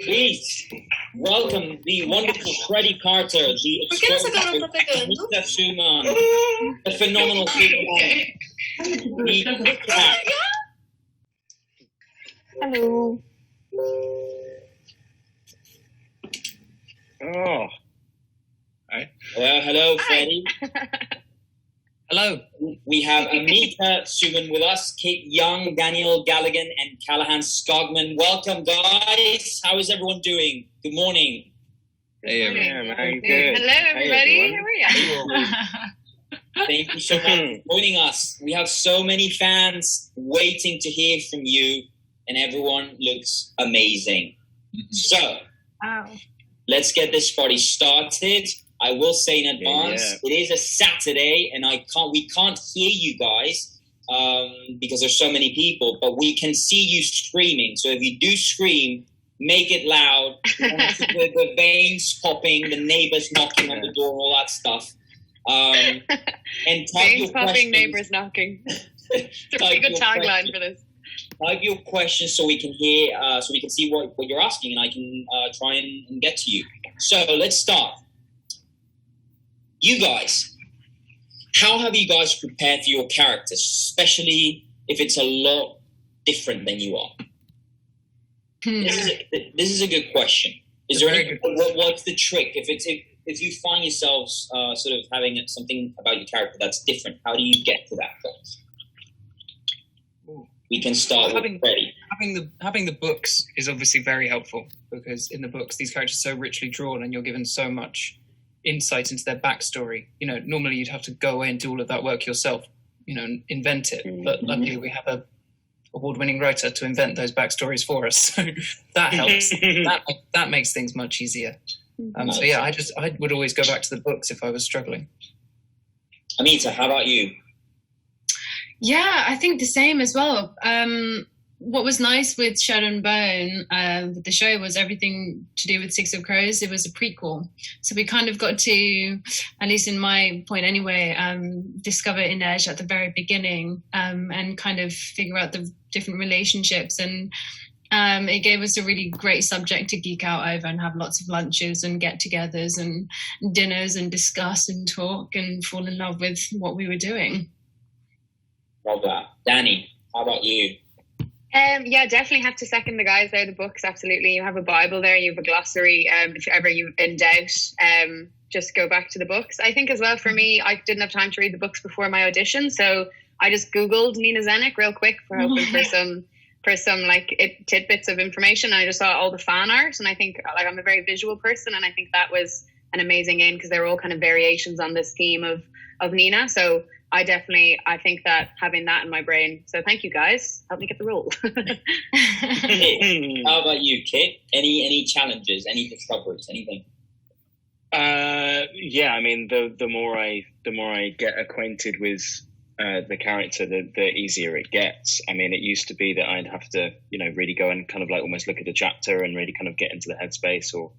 Please welcome the wonderful Freddie Carter, the extraordinary Mr. Suman, the phenomenal Suman, the cat. Hello. Oh. Hi. Hello, Freddie. Hello. We have Amita Suman with us, Kate Young, Daniel Galligan, and Callahan Skogman. Welcome, guys. How is everyone doing? Good morning. Hey, everyone. Very good. Hello, everybody. Hey, How are you? Thank you so much for joining us. We have so many fans waiting to hear from you, and everyone looks amazing. So, let's get this party started. I will say in advance, It is a Saturday, and we can't hear you guys because there's so many people, but we can see you screaming. So if you do scream, make it loud. The veins popping, the neighbors knocking on the door, all that stuff. And veins popping, neighbors knocking. It's a pretty good tagline for this. Type your questions so we can hear, so we can see what you're asking, and I can try and get to you. So let's start. You guys, how have you guys prepared for your characters, especially if it's a lot different than you are? This is a good question. Is there any? What's the trick? If you find yourselves sort of having something about your character that's different, how do you get to that point? We can start with Freddie. Having the books is obviously very helpful, because in the books these characters are so richly drawn, and you're given so much insight into their backstory. You know, normally you'd have to go away and do all of that work yourself, you know, and invent it. But luckily we have a award-winning writer to invent those backstories for us, so that helps. that makes things much easier. So yeah, I would always go back to the books if I was struggling. Anita, how about you? Yeah, I think the same as well. What was nice with Shadow and Bone, with the show, was everything to do with Six of Crows. It was a prequel. So we kind of got to, at least in my point anyway, discover Inej at the very beginning, and kind of figure out the different relationships. And it gave us a really great subject to geek out over and have lots of lunches and get-togethers and dinners and discuss and talk and fall in love with what we were doing. Love that. Danny, how about you? Yeah, definitely have to second the guys there. The books, absolutely. You have a Bible there, you have a glossary. If ever you're in doubt, just go back to the books. I think as well, for me, I didn't have time to read the books before my audition, so I just Googled Nina Zenik real quick for hoping for some like tidbits of information. I just saw all the fan art, and I think like I'm a very visual person, and I think that was an amazing in, because they're all kind of variations on this theme of Nina. So I think that having that in my brain. So thank you guys. Help me get the role. How about you, Kit? Any challenges, any discoveries, anything? Yeah, I mean, the more I get acquainted with the character, the easier it gets. I mean, it used to be that I'd have to, you know, really go and kind of like almost look at a chapter and really kind of get into the headspace, or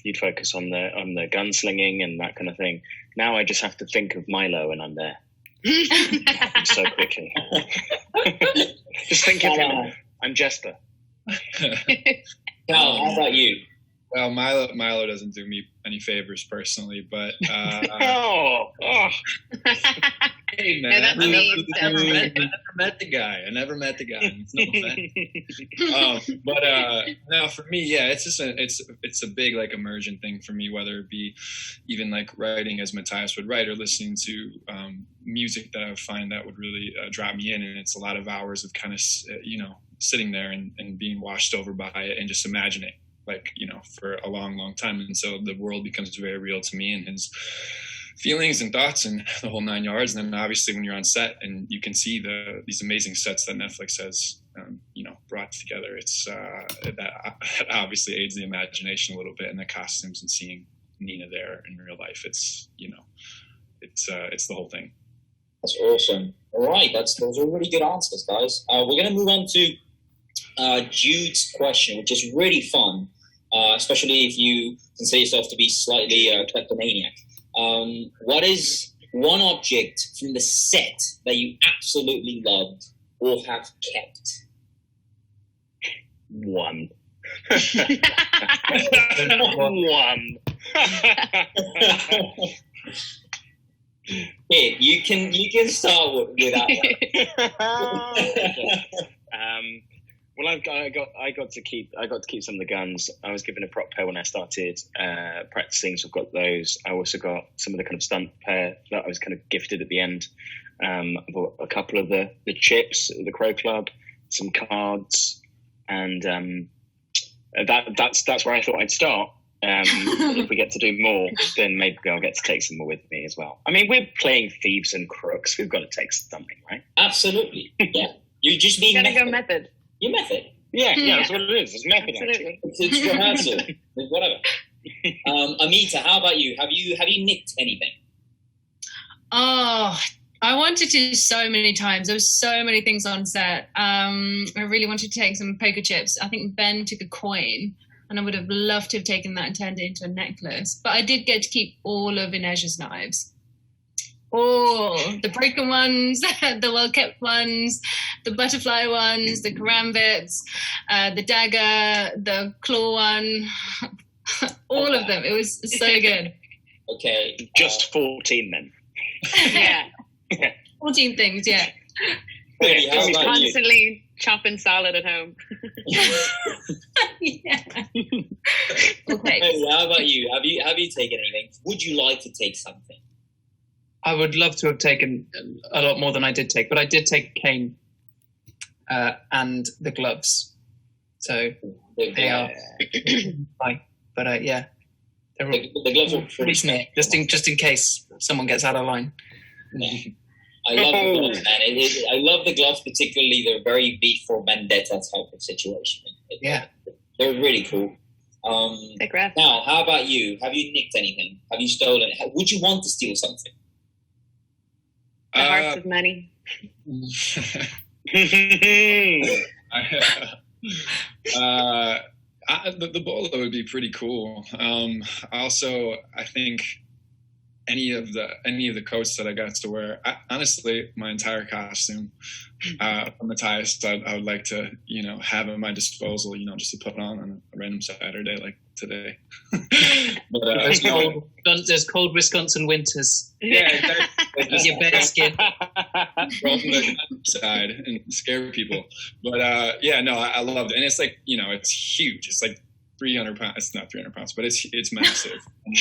you'd focus on the gunslinging and that kind of thing. Now I just have to think of Milo and I'm there. So quickly. Just think of him. I'm Jesper. Now, how about you? Well, Milo doesn't do me any favors personally, but hey man, No, I never met the guy. It's no offense. But no, for me, yeah, it's just it's a big like immersion thing for me, whether it be even like writing as Matthias would write, or listening to music that I find that would really drop me in, and it's a lot of hours of kind of sitting there and being washed over by it and just imagining, like, you know, for a long, long time. And so the world becomes very real to me, and his feelings and thoughts and the whole 9 yards. And then obviously when you're on set and you can see these amazing sets that Netflix has, brought together, it's that obviously aids the imagination a little bit, and the costumes and seeing Nina there in real life. It's the whole thing. That's awesome. All right, those are really good answers, guys. We're going to move on to Jude's question, which is really fun, especially if you consider yourself to be slightly kleptomaniac. What is one object from the set that you absolutely loved or have kept? One. One. Here, you can start with that one. Well, I got to keep some of the guns. I was given a prop pair when I started practicing, so I've got those. I also got some of the kind of stunt pair that I was kind of gifted at the end. I bought a couple of the chips at the Crow Club, some cards, and that's where I thought I'd start. If we get to do more, then maybe I'll get to take some more with me as well. I mean, we're playing thieves and crooks. We've got to take something, right? Absolutely. Yeah. You just need gotta go method. Your method. Yeah, that's what it is. It's method. Absolutely. It's rehearsal. It's whatever. Amita, how about you? Have you nicked anything? Oh, I wanted to so many times. There was so many things on set. I really wanted to take some poker chips. I think Ben took a coin, and I would have loved to have taken that and turned it into a necklace. But I did get to keep all of Ineja's knives. All the broken ones, the well-kept ones, the butterfly ones, the karambits, the dagger, the claw one, all of them. It was so good. Okay. Just 14 then. Yeah. 14 things, yeah. Cody, how about you? Constantly chopping salad at home. Yeah. Okay. Cody, how about you? Have you taken anything? Would you like to take something? I would love to have taken a lot more than I did take, but I did take a cane and the gloves. So they are fine. But yeah, they're all The gloves are pretty small, just in case someone gets out of line. Yeah. I love the gloves, man. I love the gloves, particularly. They're very V for Vendetta type of situation. Yeah. They're really cool. Sick ref. Now, how about you? Have you nicked anything? Have you stolen? Would you want to steal something? The hearts of many. The bolo would be pretty cool. Also, I think any of the coats that I got to wear, honestly, my entire costume from Matthias, I would like to, have at my disposal, just to put on a random Saturday like today. But there's cold Wisconsin winters. Yeah, exactly. With your bare skin. Roll from the side and scare people. But I loved it, and it's like it's huge. It's like 300 pounds. It's not 300 pounds, but it's massive. And,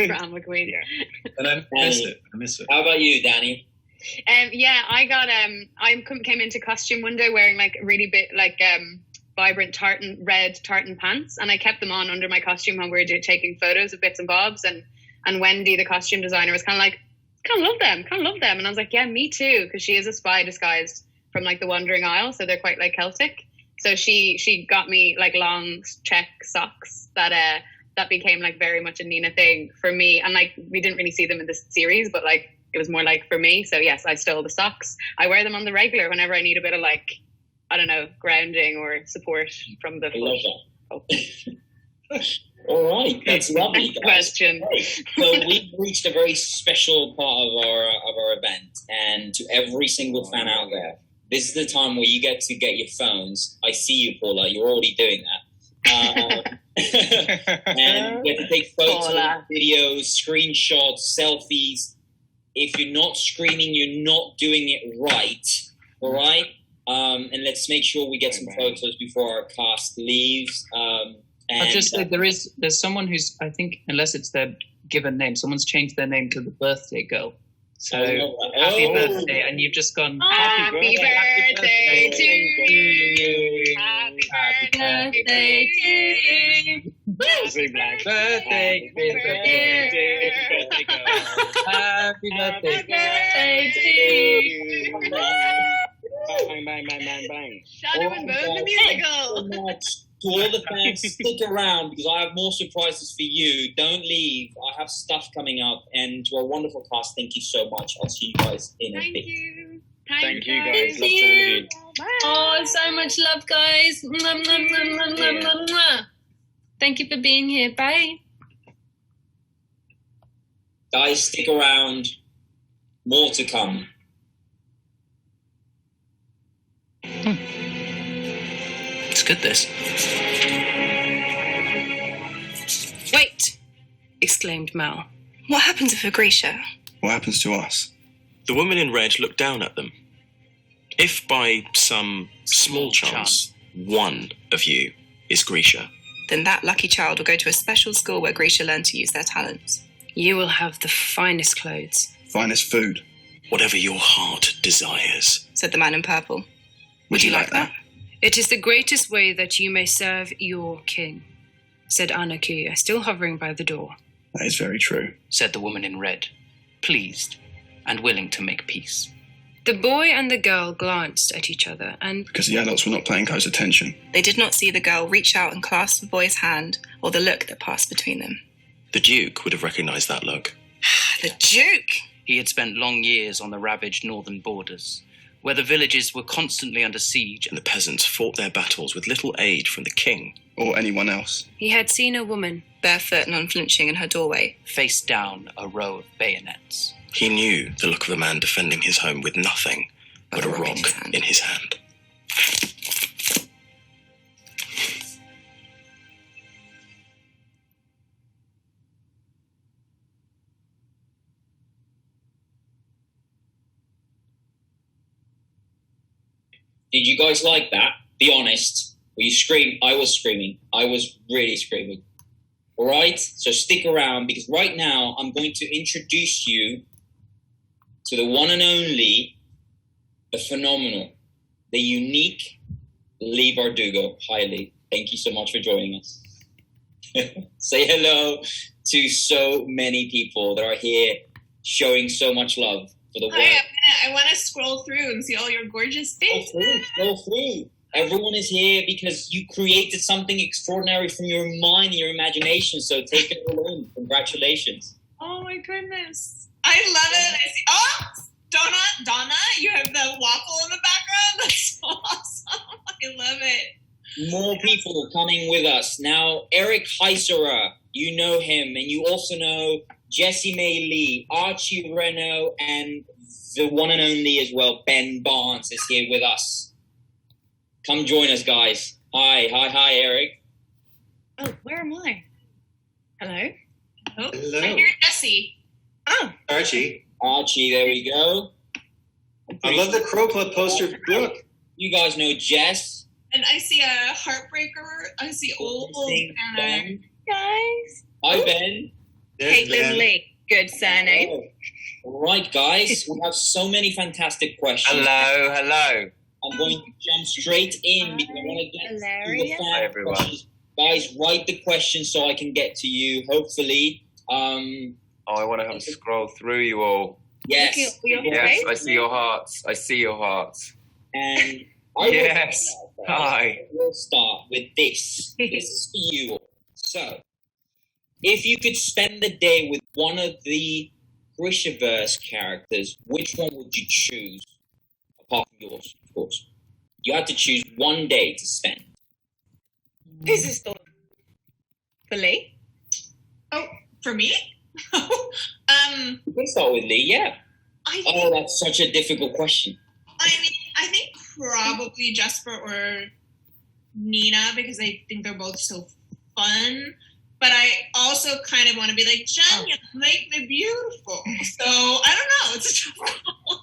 Brown McQueen. Yeah. And I miss it. How about you, Danny? I got I came into costume one day wearing like really big vibrant red tartan pants, and I kept them on under my costume when we were taking photos of bits and bobs, and Wendy, the costume designer, was kind of like, kind of love them, and I was like, yeah, me too, because she is a spy disguised from like the Wandering Isle, so they're quite like Celtic. So she got me like long check socks that became like very much a Nina thing for me, and like we didn't really see them in this series, but like it was more like for me. So yes, I stole the socks. I wear them on the regular whenever I need a bit of like, I don't know, grounding or support from the foot. All right, that's lovely. Next question. So we've reached a very special part of our event, and to every single fan out there, this is the time where you get to get your phones. I see you, Paula. You're already doing that. And you have to take photos, videos, screenshots, selfies. If you're not screaming, you're not doing it right. All right? And let's make sure we get some photos before our cast leaves. I'll just say there's someone who's, I think, unless it's their given name, someo's changed their name to the birthday girl. So happy birthday, and you've just gone. Happy birthday to you. Happy birthday to you. Happy birthday, Happy birthday to you. Bang, bang, bang, bang, bang. Shadow and Bone, the musical. To all the fans, stick around because I have more surprises for you. Don't leave. I have stuff coming up. And to our wonderful cast, thank you so much. I'll see you guys in a bit. Thank you. Thank you, guys. Thank you. Oh, so much love, guys. Mwah, mwah, mwah, mwah, mwah, mwah, mwah. Thank you for being here. Bye. Guys, stick around. More to come. Looks good, this. Wait! Exclaimed Mal. What happens if we're Grisha? What happens to us? The woman in red looked down at them. If by some small chance one of you is Grisha, Then that lucky child will go to a special school where Grisha learn to use their talents. You will have the finest clothes, Finest food. whatever your heart desires. said the man in purple. Would you like that? It is the greatest way that you may serve your king, said Anakia, still hovering by the door. That is very true. Said the woman in red, pleased and willing to make peace. The boy and the girl glanced at each other, and Because the adults were not paying close attention. They did not see the girl reach out and clasp the boy's hand or the look that passed between them. The Duke would have recognised that look. The Duke! He had spent long years on the ravaged northern borders, where the villages were constantly under siege and the peasants fought their battles with little aid from the king. Or anyone else. he had seen a woman. Barefoot and unflinching in her doorway. Face down a row of bayonets. He knew the look of a man defending his home with nothing but a rock in his hand. Did you guys like that? Be honest. Were you screaming? I was screaming. I was really screaming. All right? So stick around because right now I'm going to introduce you to the one and only, the phenomenal, the unique Lee Bardugo. Hi, Lee. Thank you so much for joining us. Say hello to so many people that are here showing so much love for the world. I want to scroll through and see all your gorgeous faces. Go through. Everyone is here because you created something extraordinary from your mind and your imagination. So take it all in. Congratulations. Oh my goodness. I love it. I see. Donna, you have the waffle in the background. That's so awesome. I love it. More people are coming with us. Now, Eric Heisera, you know him, and you also know Jessie May Lee, Archie Reno, and the one and only as well, Ben Barnes is here with us. Come join us, guys. Hi, Eric. Oh, where am I? Hello? Oh, Hello. I hear Jessie. Oh. Archie, there we go. I love the Crow Club poster of your book. You guys know Jess. And I see a Heartbreaker. I see old Banner. Guys. Hi, Ben. Caitlin Lee. Good surname. All right, guys. We have so many fantastic questions. Hello. I'm going to jump straight in because I want to get to the fan Hi, everyone. questions. Guys, write the questions so I can get to you, hopefully. I want to have a scroll through you all. Yes. Yes, I see your hearts. And Hi. We'll start with this. This is for you all. So, if you could spend the day with one of the Grishaverse characters, which one would you choose? Apart from yours, of course. You had to choose one day to spend. This is for Lee. Oh, for me? You can start with Lee, yeah. That's such a difficult question. I think probably Jesper or Nina because I think they're both so fun. But I also kind of want to be like, Jen, you make me beautiful. So I don't know. It's a tough one.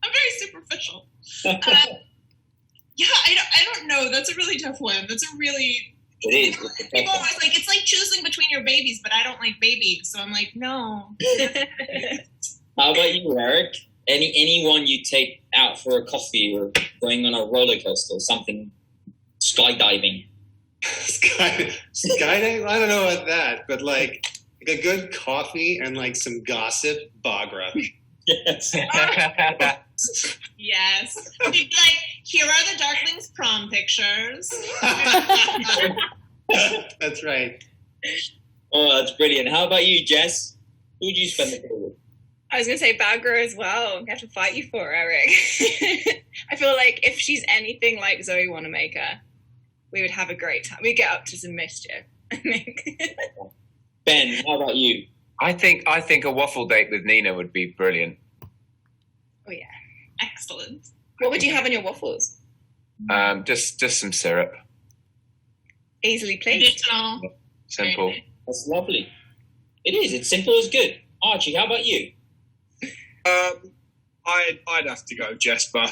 I'm very superficial. I don't know. That's a really tough one. That's a really... It is. People always like, it's like choosing between your babies, but I don't like babies. So I'm like, no. How about you, Eric? Anyone you take out for a coffee or going on a roller coaster or something, skydiving? Skydiving? I don't know about that, but like a good coffee and like some gossip, Bagra. Yes. Yes. You'd be like, here are the Darklings prom pictures. That's right. Oh, that's brilliant. How about you, Jess? Who would you spend the day with? I was going to say Bagra as well. I have to fight you for Eric. I feel like if she's anything like Zoe Wanamaker, we would have a great time. We'd get up to some mischief, I think. Ben, how about you? I think a waffle date with Nina would be brilliant. Oh, yeah. Excellent. What would you have in your waffles? Just some syrup. Easily pleased. Additional. Simple. That's lovely. It is. It's simple as good. Archie, how about you? I'd have to go Jesper,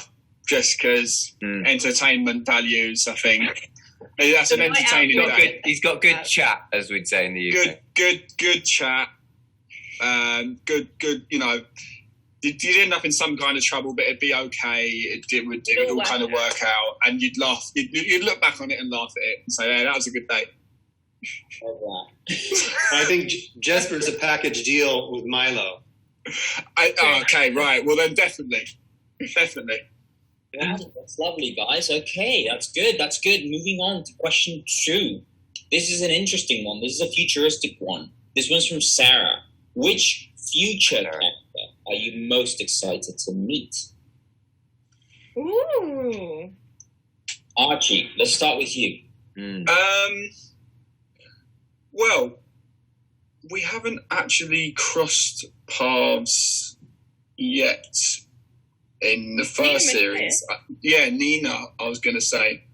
just because entertainment values. I think that's an entertaining day. He's got good chat, as we'd say in the UK. Good chat. Good. You know, you'd end up in some kind of trouble, but it'd be okay. It would all kind of work out, and you'd laugh. You'd look back on it and laugh at it and say, "Yeah, that was a good day." I think Jesper's a package deal with Milo. Okay, right. Well, then definitely. Yeah, that's lovely, guys. Okay, that's good. Moving on to question 2. This is an interesting one. This is a futuristic one. This one's from Sarah. Which future character are you most excited to meet? Ooh. Archie, let's start with you. Well, we haven't actually crossed paths yet in the first series. Nina, I was going to say,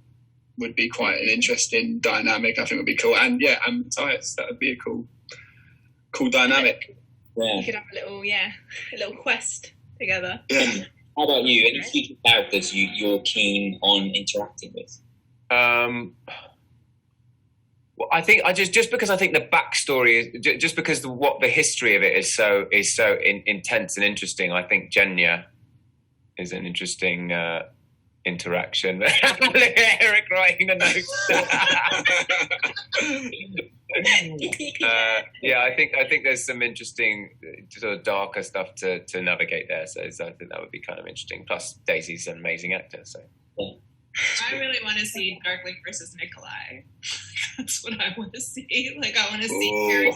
would be quite an interesting dynamic. I think would be cool. And Matthias, that would be a cool dynamic. Yeah. You could have a little quest together. Yeah. How about you? Any future characters you're keen on interacting with? Well, I think just because I think the backstory is just because the history of it is so intense and interesting. I think Jenya is an interesting interaction. Eric writing a note. I think there's some interesting sort of darker stuff to navigate there. So I think that would be kind of interesting. Plus, Daisy's an amazing actor. So. Yeah. I really want to see Darkling versus Nikolai. That's what I want to see. Like, I want to see Karen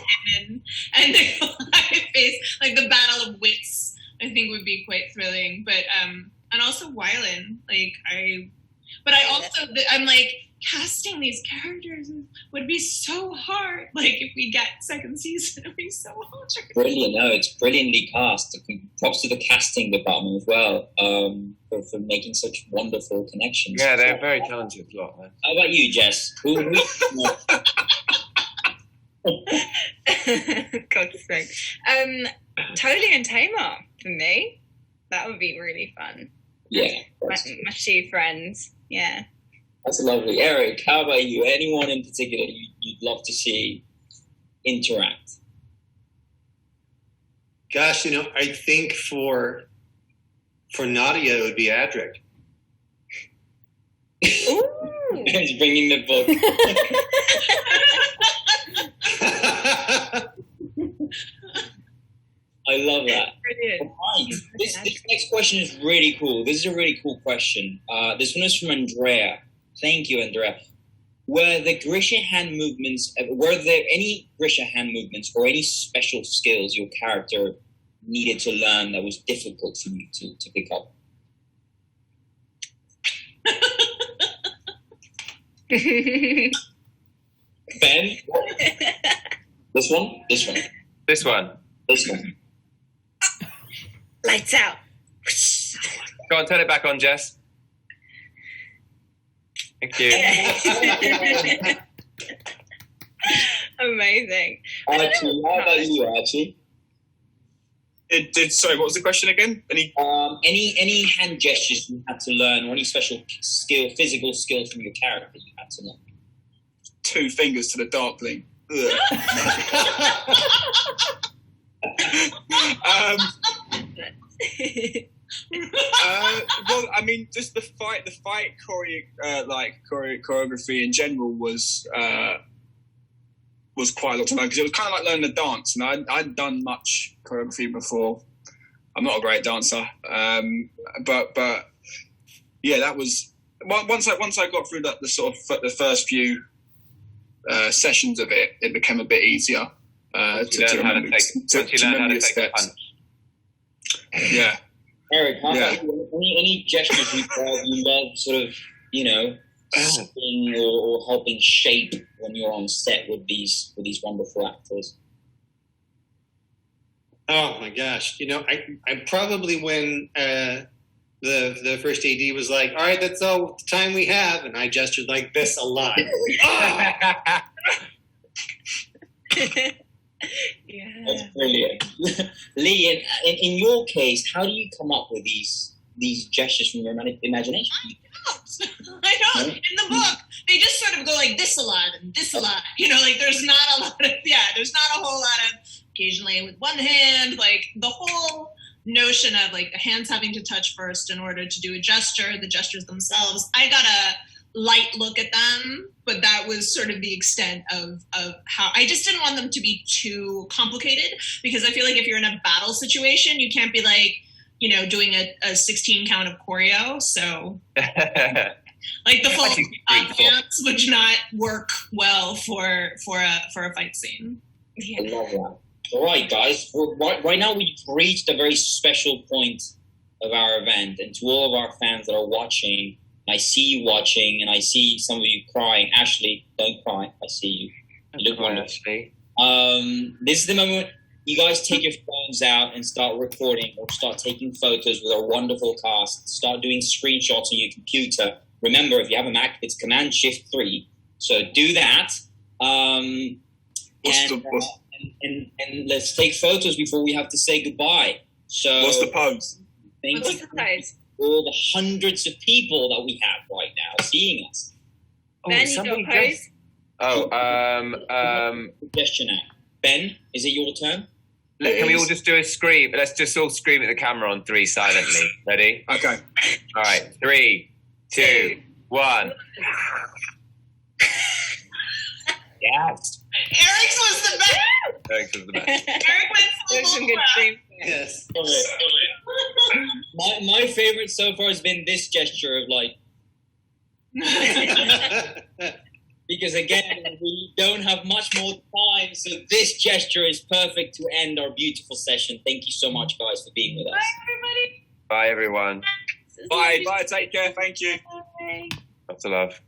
and Nikolai face, like, the battle of wits. I think would be quite thrilling. But and also Wylan. I'm like, casting these characters would be so hard. Like, if we get second season, it'd be so hard. Brilliant. No, it's brilliantly cast. Props to the casting department as well, for making such wonderful connections. Yeah, they're very talented lot, man. How about you, Jess? God's sake. Totally and Tamar for me. That would be really fun. Yeah. My 2 friends. Yeah. That's lovely. Eric, how about you? Anyone in particular you'd love to see interact? Gosh, I think for Nadia it would be Adric. Ooh. He's bringing the book. I love that. Brilliant. Right. This next question is really cool. This is a really cool question. This one is from Andrea. Thank you, Andrea. Were there any Grisha hand movements or any special skills your character needed to learn that was difficult for you to pick up? Ben? This one. Lights out. Go on, turn it back on, Jess. Thank you. Amazing. Archie, how about you, Archie? Sorry, what was the question again? Any hand gestures you had to learn, or any special physical skill from your character you had to learn? 2 fingers to the Darkling. Well, I mean, just the fight choreography in general was quite a lot to learn, because it was kind of like learning to dance, and I'd done much choreography before. I'm not a great dancer, but yeah, that was once I got through the sort of the first few sessions of it, it became a bit easier to remember the steps. Yeah. Eric, how about you? Any gestures you love, sort of, helping or helping shape when you're on set with these wonderful actors? Oh my gosh! I probably when the first AD was like, all right, that's all the time we have. And I gestured like this a lot. Yeah. That's brilliant. Lee, in your case, how do you come up with these gestures from your imagination? I don't. In the book, they just sort of go like this a lot and this a lot. Like there's not a lot of, there's not a whole lot of occasionally with one hand, like the whole notion of like the hands having to touch first in order to do a gesture, the gestures themselves. I got a light look at them, but that was sort of the extent of how I just didn't want them to be too complicated, because I feel like if you're in a battle situation, you can't be like, doing a 16 count of choreo. So like the full dance would not work well for a fight scene. Yeah. I love that. All right, guys. Right now we've reached a very special point of our event, and to all of our fans that are watching, I see you watching, and I see some of you crying. Ashley, don't cry. I see you. You look wonderful. This is the moment you guys take your phones out and start recording or start taking photos with our wonderful cast. Start doing screenshots on your computer. Remember, if you have a Mac, it's Command-Shift-3. So do that. And let's take photos before we have to say goodbye. So what's the pose? Thank you for all the hundreds of people that we have right now seeing us. Ben, you got pose? Suggestion now. Ben, is it your turn? Can we all just do a scream? Let's just all scream at the camera on 3 silently. Ready? Okay. All right. 3, 2, 1. Yes. Eric's was the best. Eric's was the best. Eric went full some good screams. Yes. My favorite so far has been this gesture of like, because again, we don't have much more time, so this gesture is perfect to end our beautiful session. Thank you so much, guys, for being with us. Bye, everybody. Bye, everyone. Bye. Take care. Thank you. Bye. Lots of love.